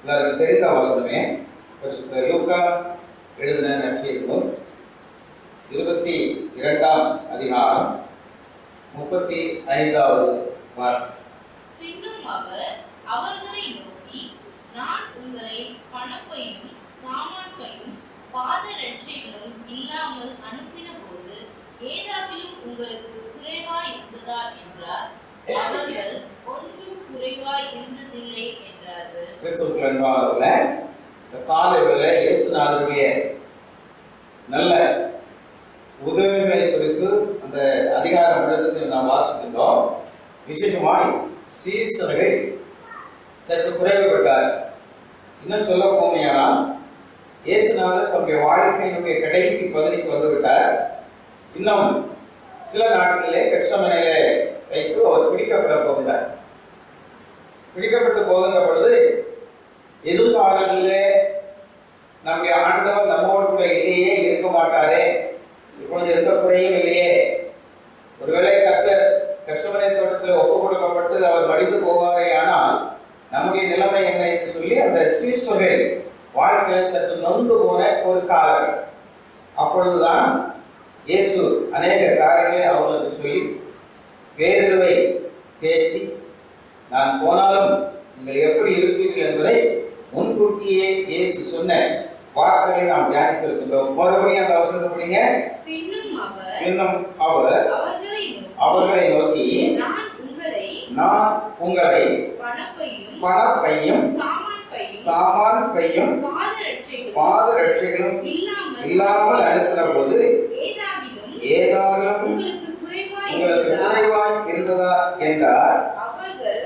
எல்லாருக்கும் தெரிந்த வசனமே. பரிசுத்த லூக்கா எழுதின நற்செய்தி நூல் 22ஆம் அதிகாரம் 35வது வார்த்தை. பின்னும் அவர் அவர்களை நோக்கி, நான் உங்களை பணப்பையும் சாமான்பையும் பாதரட்சைகளும் இல்லாமல் அனுப்பின போது ஏதாகிலும் உங்களுக்கு குறைவாய் இருந்ததா என்றார். அவர்கள் ஒன்றும் குறைவாய் இருந்ததில்லை என்றார்கள். காலையில் இயேசுநாதருடைய நல்ல உதவிகளை குறித்து அந்த அதிகார மண்டலத்தில் நாம் வாசிக்கின்றோம். விசேஷமாய் சீசர்கள் சற்று குறைவுபட்டார். இன்னும் சொல்ல போனீங்கன்னா இயேசுநாதர் தன்னுடைய வாழ்க்கையினுடைய கடைசி பகுதிக்கு வந்துவிட்டார். இன்னும் சில நாட்களிலே கெட்சமனையிலே வைத்து அவர் பிடிக்கப்பட போகிறார். பிடிக்கப்பட்டு போகின்ற பொழுது எதிர்காலங்களிலே நம்முடைய ஆண்டவர் நம்மோடு கூட இல்லையே, இருக்க மாட்டாரே, இப்பொழுது எந்த குறையும் இல்லையே, ஒருவேளை கர்த்தர் கெட்சமனை தோட்டத்தில் ஒப்பு கொடுக்கப்பட்டு அவர் மடிந்து போவாரே, ஆனால் நம்முடைய நிலைமை என்ன என்று சொல்லி அந்த சீர்சொகை வாழ்க்கையில் சற்று நொந்து போன ஒரு காலம். அப்பொழுதுதான் இயேசு அநேக காரியங்களை அவர்களுக்கு சொல்லி பேதுருவை தேற்றி, நான் போனாலும் நீங்கள் எப்படி இருப்பீர்கள் என்பதை முன்கூட்டியே இயேசு சொன்ன வார்த்தைகளை நாம் தியானித்து இருக்கின்றோம். மறுபடியும் அந்த அவசரத்தை படிங்க. பின்னும் அவர் அவர்களை நோக்கி, நான் உங்களை பணப்பையும் சாமான்பையும் பாதரட்சைகளும் இல்லாமல் அனுப்பின போது ஏதாகிலும் உங்களுக்கு குறைவாய் இருந்ததா என்றார்.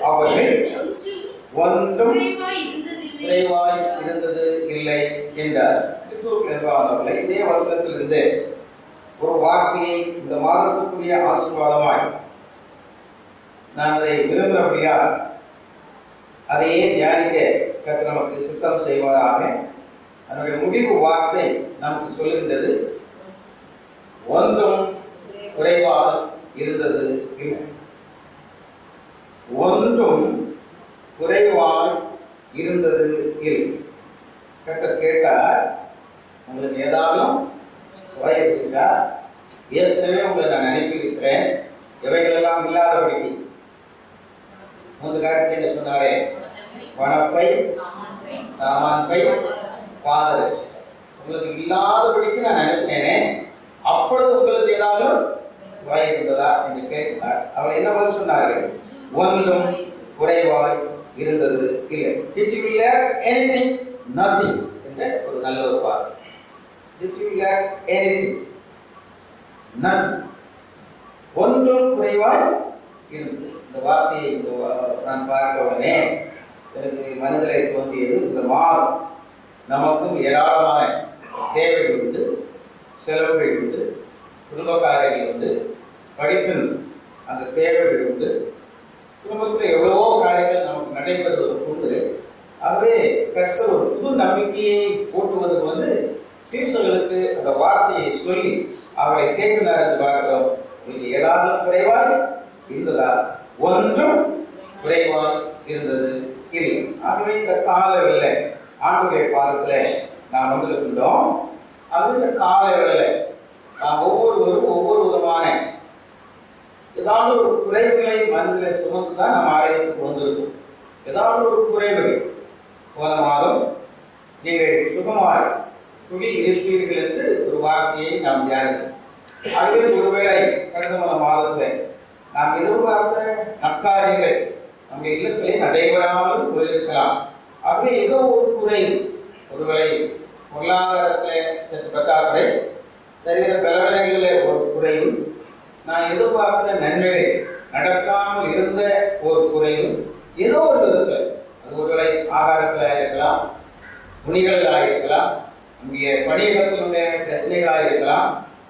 அவர்கள் ஒன்றும் குறைவாய் இருந்தது இல்லை என்றார். இதே வசனத்திலிருந்து ஒரு வார்த்தையை இந்த மாதத்துக்குரிய ஆசீர்வாதமாய் நான் அதை விரும்புகிறபடியா அதையே தியானிக்க கர்த்தர் நமக்கு சித்தம் செய்வதாக. அதனுடைய முடிவு வார்த்தை நமக்கு சொல்லுகின்றது, ஒன்றும் குறைவாக இருந்தது இல்லை. ஒன்றும் குறைவாக இருந்தது இல்லை. கர்த்தர் கேட்டார், உங்களுக்கு ஏதாவது குறை இருந்துச்சா? ஏற்கனவே உங்களை நான் அனுப்பியிருக்கிறேன், எவைகளெல்லாம் இல்லாதபடிக்கு. முதல் காரியத்தை என்ன சொன்னாரே? பணப்பை, சாமான்பை, பாதரட்சை. உங்களுக்கு இல்லாதபடிக்கு நான் அனுப்பினேனே, அப்பொழுது உங்களுக்கு ஏதாவது குறை இருந்ததா என்று கேட்டார். அவர் என்ன பதில் சொன்னார்கள்? ஒன்றும் குறைவாய் இருந்தது இல்லை. Did you lack anything? Nothing என்ற ஒரு நல்ல ஒரு வார்த்தை. Did you lack anything? Nothing. ஒன்றும் குறைவாய் இருந்தது. இந்த வார்த்தையை நான் பார்க்க உடனே எனக்கு மனதில் தோன்றியது, இந்த மாதம் நமக்கும் ஏராளமான தேவைகள் உண்டு, செலவுகள் உண்டு, குடும்ப காரியங்கள் உண்டு, படிப்பின் அந்த தேவைகள் உண்டு, குடும்பத்தில் எவ்வளவோ காரியங்கள் நமக்கு நடைபெறுவதற்கு உண்டு. ஆகவே கர்த்தர் ஒரு புது நம்பிக்கையை போட்டுவதற்கு சீசர்களுக்கு அந்த வார்த்தையை சொல்லி அவரை கேட்கிறார் என்று பார்க்கிறோம். உங்களுக்கு ஏதாவது குறைவாய் இருந்ததா? ஒன்றும் குறைவாய் இருந்தது இல்லை. ஆகவே இந்த காலவேளை ஆண்டுடைய பாதத்தில் நாம் வந்திருக்கின்றோம். அது இந்த காலவேளை நாம் ஒவ்வொருவரும் ஒவ்வொரு விதமான ஏதாவது ஒரு குறைவுகளை மனதில் சுமந்து தான் நாம் ஆலயத்துக்கு வந்திருக்கோம். ஏதாவது ஒரு குறைவுகள். போன மாதம் நீங்கள் சுகமாய் துளி இருப்பீர்கள் என்று ஒரு வார்த்தையை நாம் தியானித்தோம். அதுவே ஒருவேளை கடந்த மாதத்தில் நாம் எதிர்பார்த்த நற்காரியங்கள் நம்முடைய இல்லத்திலே நடைபெறாமல் போயிருக்கலாம். ஆகவே ஏதோ ஒரு குறைவு, ஒருவேளை பொருளாதாரத்தில் சற்று பற்றாக்குறை, சரீர பலவீனங்களில் ஒரு குறைவு, நான் எதிர்பார்த்த நன்மைகள் நடக்காமல் இருந்த ஒரு குறைவு, ஏதோ ஒரு விதத்தில், அது ஒருவேளை ஆகாரத்தில் இருக்கலாம், துணிகளில் இருக்கலாம், நம்முடைய பணியிடத்தினுடைய பிரச்சனைகளாக இருக்கலாம்,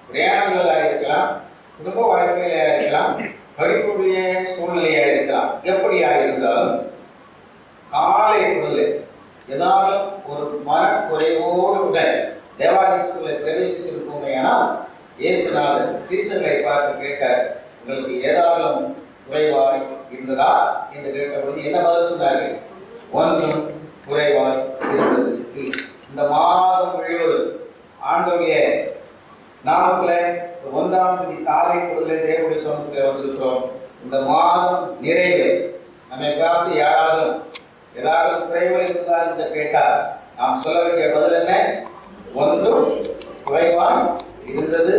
பிரயாணங்களாக இருக்கலாம், குடும்ப வாழ்க்கையில இருக்கலாம், படிப்புடைய சூழ்நிலையாக இருக்கலாம். எப்படியாக இருந்தாலும் காலை பொழுது ஏதாவது ஒரு மனக்குறைவோடு உடன் தேவாலயத்துக்குள்ளே பிரவேசித்திருப்போமே. ஆனால் இயேசுநாதர் சீசர்களை பார்த்து கேட்டார், உங்களுக்கு ஏதாவது குறைவாய் இருந்ததா என்று கேட்டபொழுது என்ன பதில் சொன்னார்கள்? ஒன்றும் குறைவாய் இருந்தது. இந்த மாதம் முழுவதும் ஆண்டவருடைய நாமத்துல 1ஆம் தேதி காலை பொழுதுல தேவனுடைய சமூகத்தில் வந்திருக்கிறோம். இந்த மாதம் நிறைவு நம்மை பார்த்து யாராலும் குறைவாக இருந்தால் என்று கேட்டால் நாம் சொல்ல வேண்டிய பதில் என்ன? ஒன்றும் குறைவாய் இருந்தது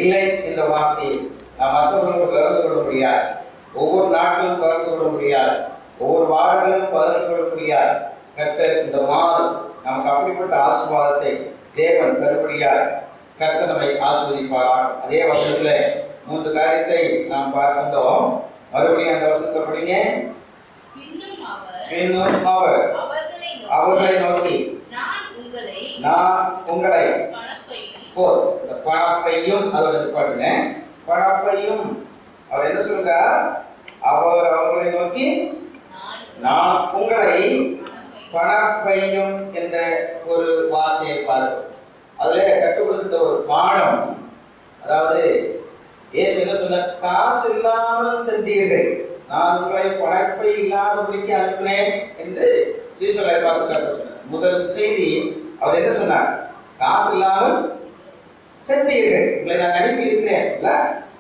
இல்லை என்ற வார்த்தையை நாம் மற்றவர்களுக்கு பகிர்ந்து கொள்ள முடியாது. ஒவ்வொரு நாட்களும் பகிர்ந்து கொள்ள முடியாது. ஒவ்வொரு வாரங்களும் பகிர்ந்து கொள்ள முடியாது. கர்த்தர் இந்த மாதம் நமக்கு அப்படிப்பட்ட ஆசீர்வாதத்தை தேவன் தருபடியார். கர்த்தர் நம்மை ஆசீர்வதிப்பார். அதே வசனத்துல 3 காரியத்தை நாம் பார்க்கின்றோம். மறுபடியும் அந்த வசனத்தை படிங்க. பின்னும் அவர் அவர்களை நோக்கி நான் உங்களை பணப்பையும் அதோட பாட்டுங்க. பணப்பையும் அவர் என்ன சொல்லுங்க? அவர்களை நோக்கி நான் உங்களை பணப்பையும் என்ற ஒரு வார்த்தையை பார்க்கிறோம். அதுல கற்றுக்கொடுத்த ஒரு பாடம், அதாவது இயேசு என்ன சொன்னார்? காசு இல்லாமல் சென்றீர்கள், நான் உங்களை பணப்பை இல்லாதபடிக்கு அனுப்பினேன் என்று சீசர்களை பார்த்து கற்று சொன்னார். முதல் செய்தி அவர் என்ன சொன்னார்? காசு இல்லாமல் சென்றீர்கள், உங்களை நான் அனுப்பி இருக்கிறேன்.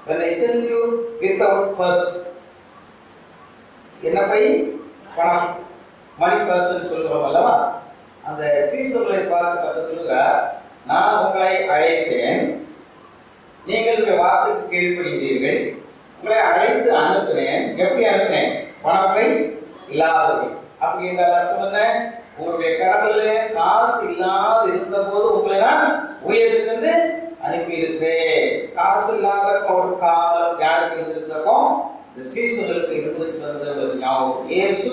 When I send you without purse, என்ன பை? பணம், மணி பர்சன் சொல்றோம் அல்லவா? அந்த சீசர்களை பார்த்து கற்று சொல்லுகிறார், நான் உங்களை அழைத்தேன், நீங்கள் வார்த்தைக்கு கீழ்ப்படிந்தீர்கள், உங்களை அழைத்து அனுப்பினேன். எப்படி அனுப்பினேன்? பணப்பை இல்லாதவை. அப்படி என்றால் அர்த்தம் என்ன? உங்களுடைய கடவுளே காசு இல்லாத இருந்த போது உங்களை நான் உயர்ந்து அனுப்பி இருக்கிறேன். காசு இல்லாத ஒரு காலம் யாருக்கு இருந்திருந்தப்போ இந்த சீசர்களுக்கு இருந்திருக்கிறது ஞாபகம். இயேசு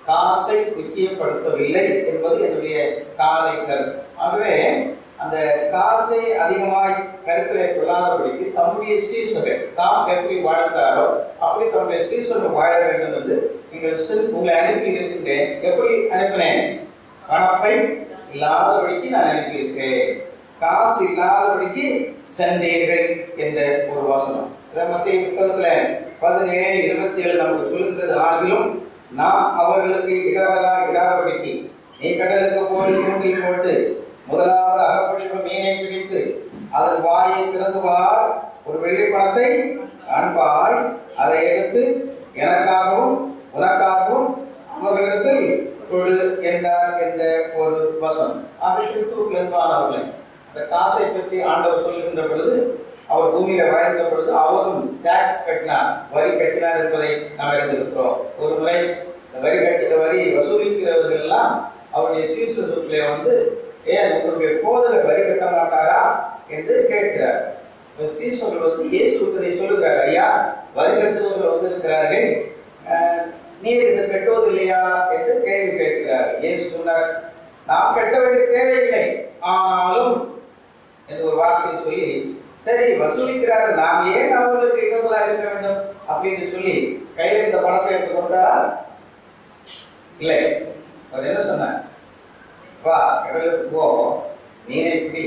காசை முக்கியப்படுத்தவில்லை என்பது என்னுடைய காலை கருத்து. ஆகவே அந்த காசை அதிகமாய் கருத்திலே கொள்ளாதபடிக்கு தம்முடைய சீசர்கள் தாம் எப்படி வாழ்ந்தாரோ அப்படி தம்முடைய சீசர்கள் வாழ வேண்டும் என்று உங்களை அனுப்பி இருக்கின்றேன். எப்படி அனுப்பினேன்? பணப்பை இல்லாதபடிக்கு நான் அனுப்பியிருக்கேன், காசு இல்லாதபடிக்கு சென்றீர்கள் என்ற ஒரு வசனம். இதை மத்திய புத்தகத்துல 17:27 நமக்கு சொல்லுகிறது. ஆகிலும் நாம் அவர்களுக்கு இடாதபடிக்கு நீ கடலுக்கு போய் தூண்டில் போட்டு முதலாவது அகப்படிக்கும் மீனை பிடித்து அதன் வாயை திறந்து பார், ஒரு வெள்ளி பணத்தை காண்பாய், அதை எடுத்து எனக்காகவும் உனக்காகவும் அவர்களிடத்தில் கொடு என்றார் என்ற ஒரு வசனம். அதை கிறிஸ்துவுக்கு இருந்தானவர்களே, அந்த காசை பற்றி ஆண்டவர் சொல்லுகின்ற பொழுது, அவர் பூமியில வாழ்ந்த பொழுது அவரும் டாக்ஸ் கட்டினார், வரி கட்டினார் என்பதை நாம் அறிந்திருக்கிறோம். ஒரு முறை வரி கட்டின வரி வசூலிக்கிறவர்கள் எல்லாம் அவருடைய சீர்திருத்தத்திலே வந்து, ஏன் உங்களுடைய போதகர் வரி கட்ட மாட்டாரா என்று கேட்கிறார். சீசர்கள் வந்து இயேசுவை சொல்லுகிறார், ஐயா வரி கட்டுவர்கள் வந்து இருக்கிறார்கள், நீர் இதை கட்டுவது இல்லையா என்று கேள்வி கேட்கிறார். இயேசு சொன்னார், நாம் கட்ட வேண்டிய தேவையில்லை, ஆனாலும் என்று ஒரு வார்த்தையை சொல்லி, சரி வசூலிக்கிறார்கள், நாம் ஏன் அவர்களுக்கு இடங்களாக இருக்க வேண்டும் அப்படின்னு சொல்லி கையில் இந்த பணத்தை எடுத்து கொண்டாரா? இல்லை. அவர் என்ன சொன்னார்? வா கடலுக்கு போ, மீனை பிடி,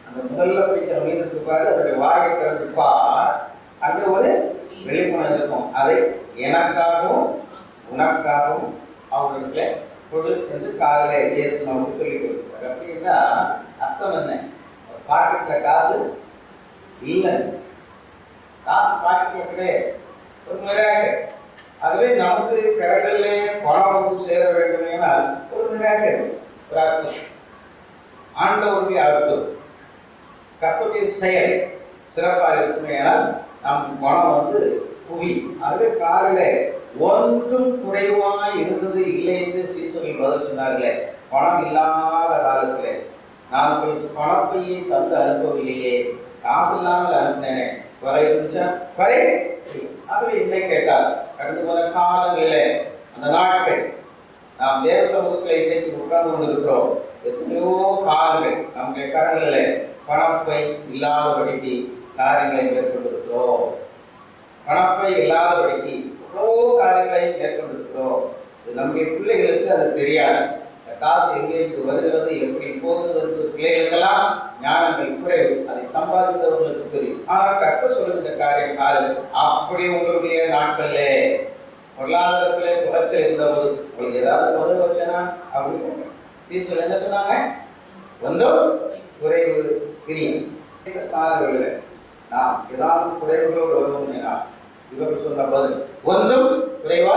அந்த முதல்ல பிடிக்கிற மீனுக்கு பாரு, அதோடைய வாயை திறந்து பார், அங்கே ஒரு வெளிப்பணம் இருக்கும், அதை எனக்காகவும் உனக்காகவும் அவர்களுக்கு கொடு என்று காலையில இயேசு நமக்கு சொல்லிக் கொடுத்தார். அப்படின்னா அர்த்தம் என்ன? பாக்கெட்ல காசு இல்லை, காசு பாக்கெட்ல கிடையாது, ஒரு மிராக்கிள். அதுவே நமக்கு கடலிலே பணம் வந்து சேர வேண்டும் என்றால் ஒரு மிராக்கிள், ஒரு அர்த்தம், ஆண்டவருடைய அர்த்தம், கர்த்தருடைய செயல் சிறப்பாக இருக்குமே. ஆனால் நம் பணம் வந்து குவி. அதுவே காலையில ஒன்றும் குறைவாய் இருந்தது இல்லை என்று சீசர்கள் பதில் சொன்னார்களே. பணம் இல்லாத காலத்திலே நான் உங்களுக்கு பணப்பையை தந்து அனுப்பவில்லையே, காசு இல்லாமல் அனுப்பினேனே, குறை இருந்துச்சா? குறை. ஆகவே என்னை கேட்டால் கடந்து போன காலங்களிலே அந்த நாட்கள் நாம் தேவ சமூகத்தில் இன்னைக்கு உட்கார்ந்து கொண்டிருக்கிறோம். எத்தனையோ காலங்கள் நம்முடைய கடன்களிலே பணப்பை இல்லாதபடிக்கு காரியங்களை மேற்கொண்டிருக்கிறோம். பணப்பை இல்லாதபடிக்கு எவ்வளோ காரியங்களை மேற்கொண்டிருக்கிறோம். நம்முடைய பிள்ளைகளுக்கு அது தெரியாது. காசு எங்கேருந்து வருகிறது, எப்படி போகிறது, பிள்ளைகளுக்கெல்லாம் ஞானங்கள் குறைவு, அதை சம்பாதித்தவர்களுக்கு தெரியும். ஆனால் கர்த்தர் சொல்லுகிற காரியம் அப்படி உங்களுடைய நாட்களிலே பொருளாதாரத்திலே குறைச்சல் இருந்தபோது உங்களுக்கு ஏதாவது குறைவு வச்சனா அப்படின்னு சீசல் என்ன சொன்னாங்க? ஒன்றும் குறைவு இல்லை. காலங்களில் நாம் ஏதாவது குறைவுகளோடு வருவோம்னா இவர்கள் சொன்ன பதில் ஒன்றும் குறைவா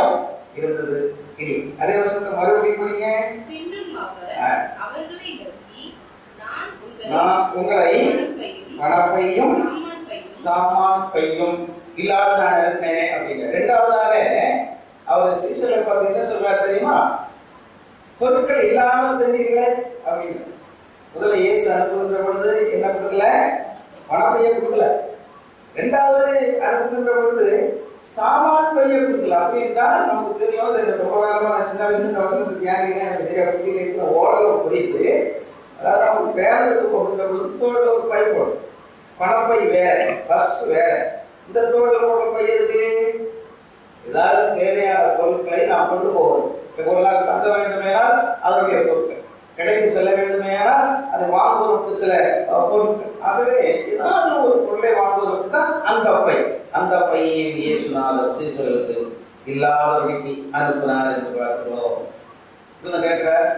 இருந்தது இல்லை. அதே வருஷத்தை மறுபடியும் படிங்க. நான் உங்களை பணப்பையும் சாமான் பையும் இல்லாத நான் இருந்தேன் அப்படின்னு. இரண்டாவதாக அவர் சீசலை பார்த்து என்ன சொல்றாரு தெரியுமா? பொருட்கள் இல்லாமல் செஞ்சீங்களே அப்படின்னு. முதல்ல இயேசு அனுப்புகின்ற பொழுது என்ன கொடுக்கல? பணப்பைய கொடுக்கல. இரண்டாவது அனுப்புகின்ற பொழுது சாமான் பைய கொடுக்கல. அப்படி என்றால் நமக்கு தெரியும், இந்த பிரபலமா சின்ன வயசு இந்த வசனத்துக்கு ஏன் சரியா புரியல இருக்கிற ஓரளவு புரியுது. அதாவது அவங்க பேரலுக்கு கொடுக்கிற பொழுது தோல்ல ஒரு பை போடும். பணப்பை வேற, பஸ் வேற. இந்த தோல்ல போடுற பை எதுக்கு? ஏதாவது தேவையான பொருட்களை நாம் கொண்டு போவோம். ஒரு நாள் தங்க வேண்டுமேனால் அதனுடைய பொருட்கள், கடைக்கு செல்ல வேண்டுமேனால் அதை வாங்குவதற்கு சில பொருட்கள். ஆகவே ஏதாவது ஒரு பொருளை வாங்குவதற்கு தான் அந்த பை. அந்த பையை இயேசுநாதர் சீசர்களுக்கு இல்லாதபடிக்கு அனுப்பினார் என்று பார்க்கிறோம். கேட்கிறார்,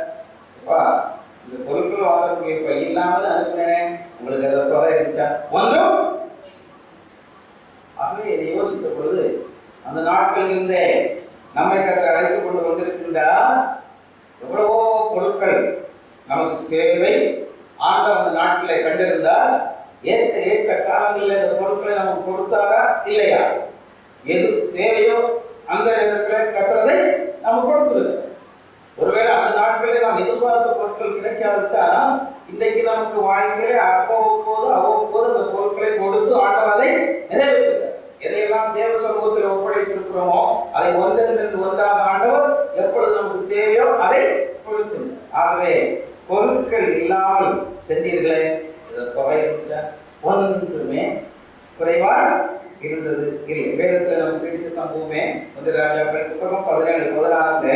இந்த பொருட்கள் வாங்கக்கூடிய பை இல்லாமல் அனுப்பினேன், உங்களுக்கு ஏதாவது குறை இருந்துச்சா? ஒன்றும். ஆகவே இதை யோசித்த பொழுது அந்த நாட்களில் இருந்தே நம்மை கற்று அழைத்துக் கொண்டு வந்திருக்கின்றார். எவ்வளவோ பொருட்கள் நமக்கு தேவை. ஆண்டவர் அந்த நாட்களை கண்டிருந்தால் ஏற்ற காலங்களில் இந்த பொருட்களை நமக்கு கொடுத்தாரா இல்லையா? எது தேவையோ அந்த இடத்துல கட்டுறதை நம்ம கொடுத்துருங்க. ஒருவேளை அந்த நாட்களில் நாம் எதிர்பார்த்த பொருட்கள் கிடைக்காவிட்டா இன்றைக்கு நமக்கு வாழ்க்கையிலே அவ்வப்போது அந்த பொருட்களை கொடுத்து ஆண்டவர் அதை நிறைவேற்றுகிறார். எதையெல்லாம் தேவ சமூகத்தில் ஒப்படைத்திருக்கிறோமோ அதை ஒன்றிலிருந்து ஒன்றாக ஆண்டவர் எப்பொழுது நமக்கு தேவையோ அதை கொடுத்து. ஆகவே பொருட்கள் இல்லாமல் சென்றீர்களே, குறை இருந்துச்சா? ஒன்றுமே குறைவா இருந்தது இல்லை. வேதத்தில் நமக்கு பிடித்த சம்பவமே வந்து ராஜாக்கள் புத்தகம் 17:16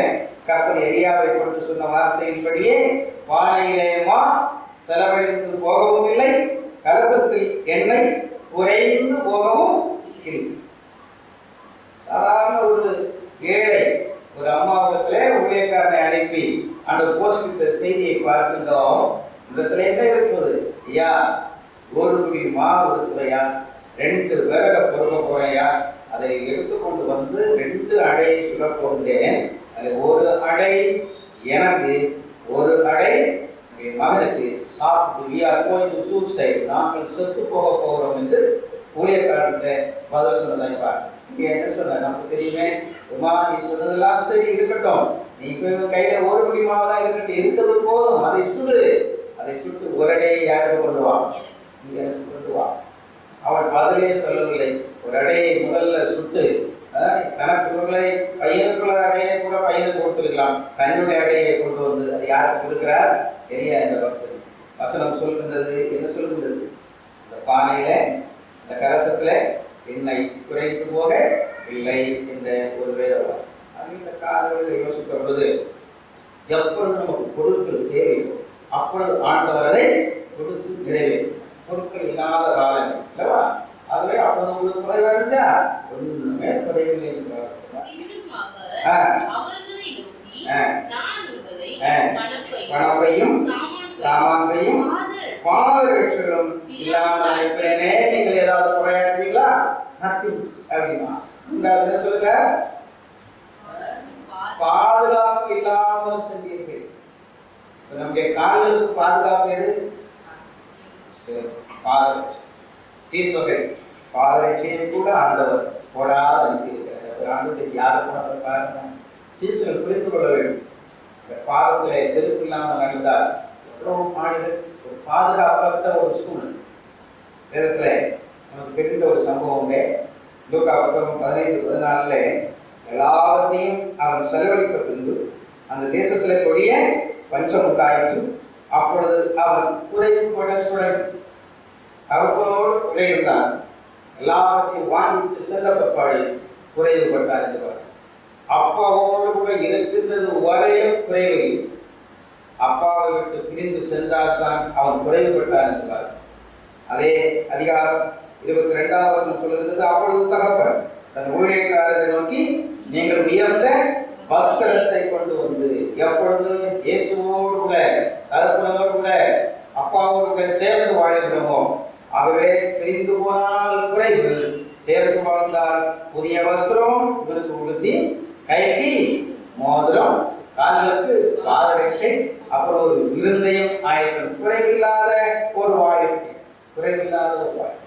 கர்த்தர் எலியாவை கொண்டு சொன்ன வார்த்தையின்படியே வானிலையமா செலவழித்து போகவும் இல்லை, கலசத்தில் எண்ணெய் குறைந்து போகவும் இல்லை. சாதாரண ஒரு ஏழை ஒரு அம்மாவிடத்துல ஊழியக்காரனை அனுப்பி அந்த போஸ்டித்த செய்தியை பார்க்கின்றோம். இடத்துல என்ன இருப்பது? ஐயா, ஒரு குடி மாவு இருக்குறையா, 2 விறக பொறுக்க போறையா, அதை எடுத்துக்கொண்டு வந்து 2 அடையை சுட போகிறேன். அது ஒரு அடை எனக்கு, ஒரு அடை என் மகனுக்கு சாப்பிட்டு சூசைட், நாங்கள் செத்து போக போகிறோம் என்று ஊழியக்காரர்கிட்ட பதில் சொன்னதாய்ப்பா. இங்கே என்ன சொன்ன நமக்கு தெரியுமே. உமா, நீ சொன்னதெல்லாம் சரி இருக்கட்டும், நீ இப்போ கையில ஒரு குடி மாவு தான் இருக்கட்டும், இருக்கிறது போதும், அதை சுடு. அதை சுட்டு ஒரு அடையை யாருக்கு கொண்டு வா? நீ எனக்கு கொண்டு வா. அவள் பதிலே சொல்லவில்லை. ஒரு அடையை முதல்ல சுட்டு தனக்கு பையனுக்குள்ள அடையை கூட பையனுக்கு கொடுத்துருக்கலாம். தன்னுடைய அடையை கொண்டு வந்து அதை யாருக்கு கொடுக்கிறார்? எலியா என்ற பக்தர். வசனம் சொல்கின்றது, என்ன சொல்கின்றது? இந்த பானையில இந்த கலசத்துல எண்ணெய் குறைந்து போக இல்லை என்ற ஒரு வேதம். அந்த காலங்களில் யோசித்த பொழுது எப்பொழுது நமக்கு பொருட்கள் தேவையோ அப்பொழுது ஆண்டவர் அதை கொடுத்து நிறைவேற்றும். பொருட்கள் இல்லாத காலங்கள் இல்லவா? அதுவே அப்போது உங்களுக்கு குறைவா இருந்துச்சா? ஒன்றுமே குறைவில்லை என்றார். பணப்பையும் சாமான்களையும் பாதரட்சைகளும் இல்லாமல் அனுப்பினேனே, நீங்கள் ஏதாவது குறையா இருந்தீங்களா? அப்படின்னா என்ன சொல்லுங்க? பாதுகாப்பு இல்லாமல் சென்றீர்கள். நம்முடைய கால்களுக்கு பாதுகாப்பு எது? சீசர்கள் பாதரட்சையை கூட ஆண்டவர் போடாத அனுப்பியிருக்கிறார். ஆண்டவருக்கு யாரும் பாருங்க, சீசர்கள் புரிந்து கொள்ள வேண்டும். இந்த பாதத்திலே செருப்பு இல்லாமல் நடந்தால் எவ்வளவு மாடுகள், ஒரு பாதுகாப்பற்ற ஒரு சூழல். வேதத்துல நமக்கு தெரிந்த ஒரு சம்பவம் லூக்கா புத்தகம் 15:14 எல்லாவற்றையும் அவன் செலவழித்த பின்பு அந்த தேசத்திலே கொடிய பஞ்சம் உண்டாயிற்று. அப்பொழுது அவன் குறைவுபட அவர்களோடு குறையிருந்தான். எல்லாவற்றையும் வாங்கிவிட்டு சென்ற பிற்பாடு குறைவுபட்டார் என்றார். அப்பாவோடு கூட இருக்கின்றது வரையும் குறைவில், அப்பாவை விட்டு பிரிந்து சென்றால்தான் அவன் குறைவுபட்டார் என்றார். அதே அதிகாரம் 22 சொல்லுகிறது, அப்பொழுது தகப்பன் தன் ஊழியக்காரரை நோக்கி, நீங்கள் உயர்ந்த வஸ்திரத்தை கொண்டு வந்து, எப்பொழுது இயேசுவோடு கூட தகப்பனோடு கூட அப்பாவோடு கூட சேர்ந்து வாழ்கிறோமோ, ஆகவே பிரிந்து போனால் குறைவு, சேர்ந்து வாழ்ந்தால் புதிய வஸ்திரம் உங்களுக்கு உடுத்தி, கைக்கு மோதிரம், கால்களுக்கு பாதரட்சை, அப்புறம் ஒரு விருந்தையும் ஆயத்தம். குறைவில்லாத ஒரு வாழ்க்கை, குறைவில்லாத ஒரு வாழ்க்கை.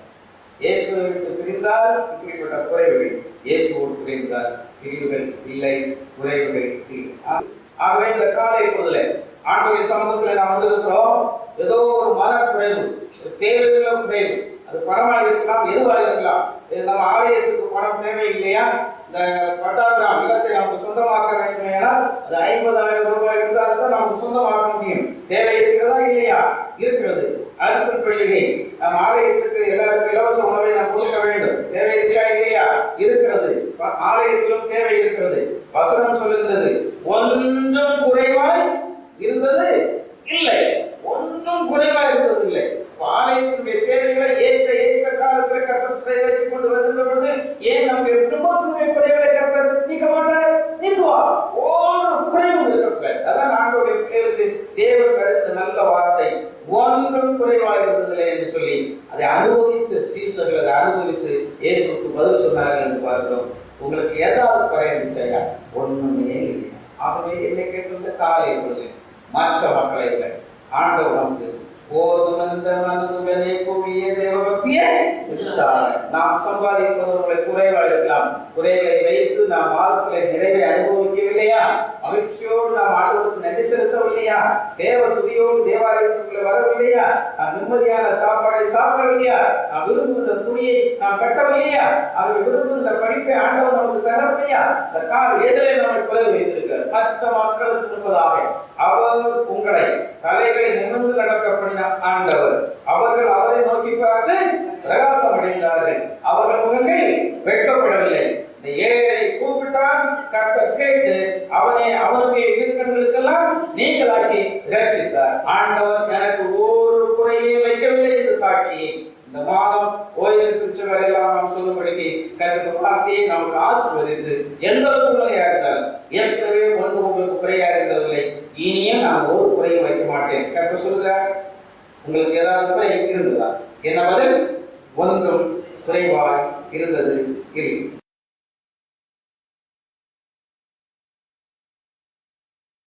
இயேசுவை விட்டு பிரிந்தால் இப்படிப்பட்ட குறைவுகள், இயேசுவோடு பிரிந்தால் பிரிவுகள் இல்லை, குறைவுகள் இல்லை. ஆகவே இந்த காலை பொழுதுல ஆண்டவருடைய சமூகத்தில் நாம் வந்திருக்கிறோம். ஏதோ ஒரு மன குறைவு, ஒரு தேவையுள்ள குறைவு, அது பணமாக இருக்கலாம், எதுவாக இருக்கலாம். நம்ம ஆலயத்துக்கு பணம் தேவை இல்லையா? இந்த பட்டாகிராம் இடத்தை நமக்கு சொந்தமாக்க வேண்டும் என்றால் அது 50,000 ரூபாய் இருந்தால் தான் நமக்கு சொந்தமாக்க முடியும். தேவை இருக்கிறதா இல்லையா? இருக்கிறது. அனுப்பின் பண்டிகை நம் ஆலயத்துக்கு எல்லாருக்கும் இலவச உணவை நாம் கொடுக்க வேண்டும். தேவை இருக்கா இல்லையா? இருக்கிறது. ஆலயத்திலும் தேவை இருக்கிறது. வசனம் சொல்லுகிறது, ஒன்றும் குறைவாய் இருந்தது இல்லை, ஒன்றும் குறைவாய் இருந்தது இல்லை. ஆலயத்தினுடைய தேவைகளை ஏற்ற காலத்தில் கர்த்தர் நிறைவேற்றிக் கொண்டு வருகின்ற பொழுது ஏன் நம்முடைய குடும்பத்தினுடைய குறைகளை கர்த்தர் நீக்க மாட்டார்? நீக்குவார். ஒரு குறைவும் இருக்கக்கூடாது. அதான் ஆண்டவருடைய பிள்ளைகளுக்கு தேவன் தருகிற நல்ல வார்த்தை, ஒன்றும் குறைவாக இருந்ததில்லை என்று சொல்லி அதை அனுபவித்து சீசர்கள் அதை அனுபவித்து இயேசுவுக்கு பதில் சொன்னார்கள் என்று பார்க்கிறோம். உங்களுக்கு ஏதாவது குறை இருந்துச்சா? ஒண்ணுமே இல்லை. ஆகவே என்னை கேட்டிருந்த காலை பொழுது மற்ற மக்களை இல்லை, ஆண்டவர் நமக்கு நாம் சம்பாதிப்பவர்களை குறைவாக இருக்கலாம். குறைகளை வைத்து நாம் வாழ்க்கையை நிறைவை அனுபவிக்கவில்லையா? மகிழ்ச்சியோடு நாம் ஆண்டவருக்கு நன்றி செலுத்தவில்லையா? தேவ துதியோடு தேவாலயத்துக்குள்ளே வரவில்லையா? நாம் நிம்மதியான சாப்பாடை சாப்பிடவில்லையா? நாம் விரும்புகிற துணியை நாம் கட்டவில்லையா? அவர்கள் விரும்புகிற படிப்பை ஆண்டவர் நமக்கு தரவில்லையா? இந்த கால் எதிரே நம்மை குறை வைத்திருக்கிறார். மற்ற மக்களுக்கு இருப்பதாக அவர் உங்களை தலைகளை நிமிர்ந்து நடக்க பண்ணின ஆண்டவர். அவர்கள் அவரை நோக்கி பார்த்து பிரகாசம் அடைந்தார்கள். அவர்கள் முகங்கள் வெட்கப்படவில்லை. இந்த ஏழை கூப்பிட்டான், கர்த்தர் கேட்டு அவனுக்கு இருக்கங்களுக்கெல்லாம் நீங்களாக்கி ரட்சித்தார். ஆண்டவர் எனக்கு ஒரு குறையை வைக்கவில்லை என்று சாட்சியை இந்த மாதம் ஓய்வு திருச்சபையெல்லாம் நாம் சொல்லும்படிக்கு கர்த்தர் வார்த்தையை நமக்கு ஆசீர்வதித்து, எந்த சூழ்நிலையாக இருந்தாலும் ஏற்கனவே ஒன்று உங்களுக்கு குறையாக இருந்ததில்லை, இனியும் நான் ஒரு குறையை வைக்க மாட்டேன் கர்த்தர் சொல்கிறார். உங்களுக்கு ஏதாவது குறை இருந்ததா? என்ன பதில்? ஒன்றும் குறைவாய் இருந்தது இல்லை.